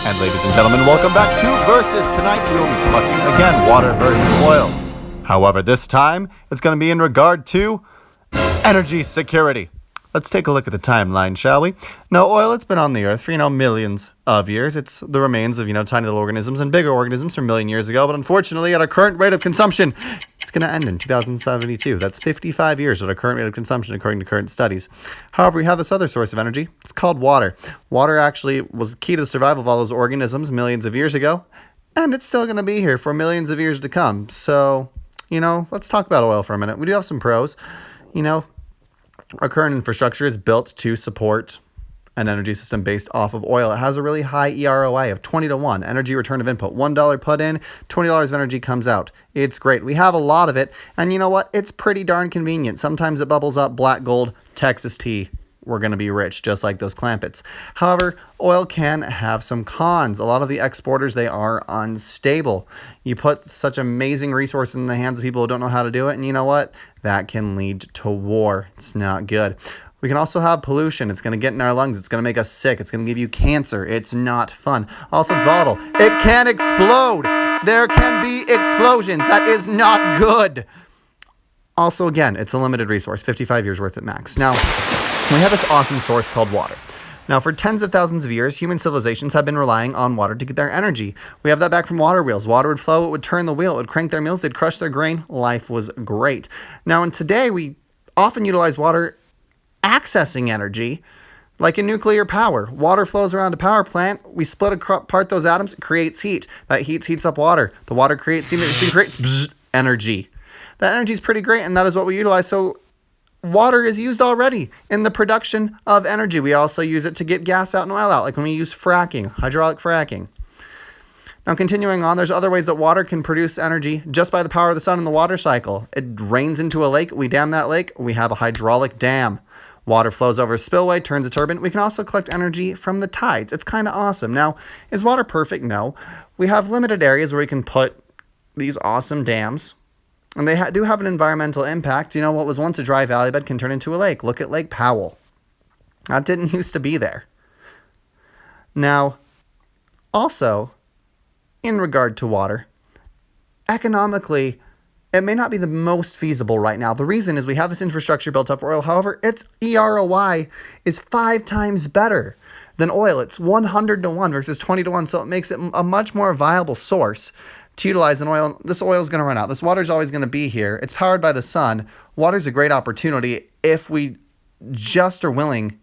And ladies and gentlemen, welcome back to Versus. Tonight we will be talking again water versus oil. However, this time it's going to be in regard to energy security. Let's take a look at the timeline, shall we? Now, oil, it's been on the earth for, millions of years. It's the remains of, tiny little organisms and bigger organisms from a million years ago. But unfortunately, at our current rate of consumption, it's going to end in 2072. That's 55 years at our current rate of consumption, according to current studies. However, we have this other source of energy. It's called water. Water actually was key to the survival of all those organisms millions of years ago. And it's still going to be here for millions of years to come. So, let's talk about oil for a minute. We do have some pros. Our current infrastructure is built to support an energy system based off of oil. It has a really high EROI of 20 to 1. Energy return of input. $1 put in, $20 of energy comes out. It's great. We have a lot of it. And you know what? It's pretty darn convenient. Sometimes it bubbles up black gold, Texas tea. We're going to be rich, just like those Clampets. However, oil can have some cons. A lot of the exporters, they are unstable. You put such amazing resources in the hands of people who don't know how to do it, and you know what? That can lead to war. It's not good. We can also have pollution. It's going to get in our lungs. It's going to make us sick. It's going to give you cancer. It's not fun. Also, it's volatile. It can explode. There can be explosions. That is not good. Also, again, it's a limited resource, 55 years worth at max. Now, we have this awesome source called water. Now, for tens of thousands of years, human civilizations have been relying on water to get their energy. We have that back from water wheels. Water would flow, it would turn the wheel, it would crank their mills, they'd crush their grain. Life was great. Now, and today, we often utilize water accessing energy, like in nuclear power. Water flows around a power plant. We split apart those atoms, it creates heat. That heats up water. The water creates steam, it creates energy. That energy is pretty great, and that is what we utilize. So water is used already in the production of energy. We also use it to get gas out and oil out, like when we use fracking, hydraulic fracking. Now, continuing on, there's other ways that water can produce energy just by the power of the sun in the water cycle. It rains into a lake. We dam that lake. We have a hydraulic dam. Water flows over a spillway, turns a turbine. We can also collect energy from the tides. It's kind of awesome. Now, is water perfect? No. We have limited areas where we can put these awesome dams. And they do have an environmental impact. What was once a dry valley bed can turn into a lake. Look at Lake Powell. That didn't used to be there. Now, also, in regard to water, economically, it may not be the most feasible right now. The reason is we have this infrastructure built up for oil. However, its EROI is 5 times better than oil. It's 100 to 1 versus 20 to 1, so it makes it a much more viable source to utilize an oil. This oil is going to run out. This water is always going to be here. It's powered by the sun. Water is a great opportunity if we just are willing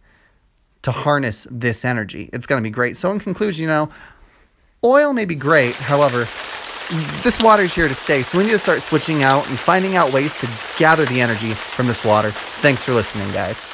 to harness this energy. It's going to be great. So in conclusion, oil may be great. However, this water is here to stay. So we need to start switching out and finding out ways to gather the energy from this water. Thanks for listening, guys.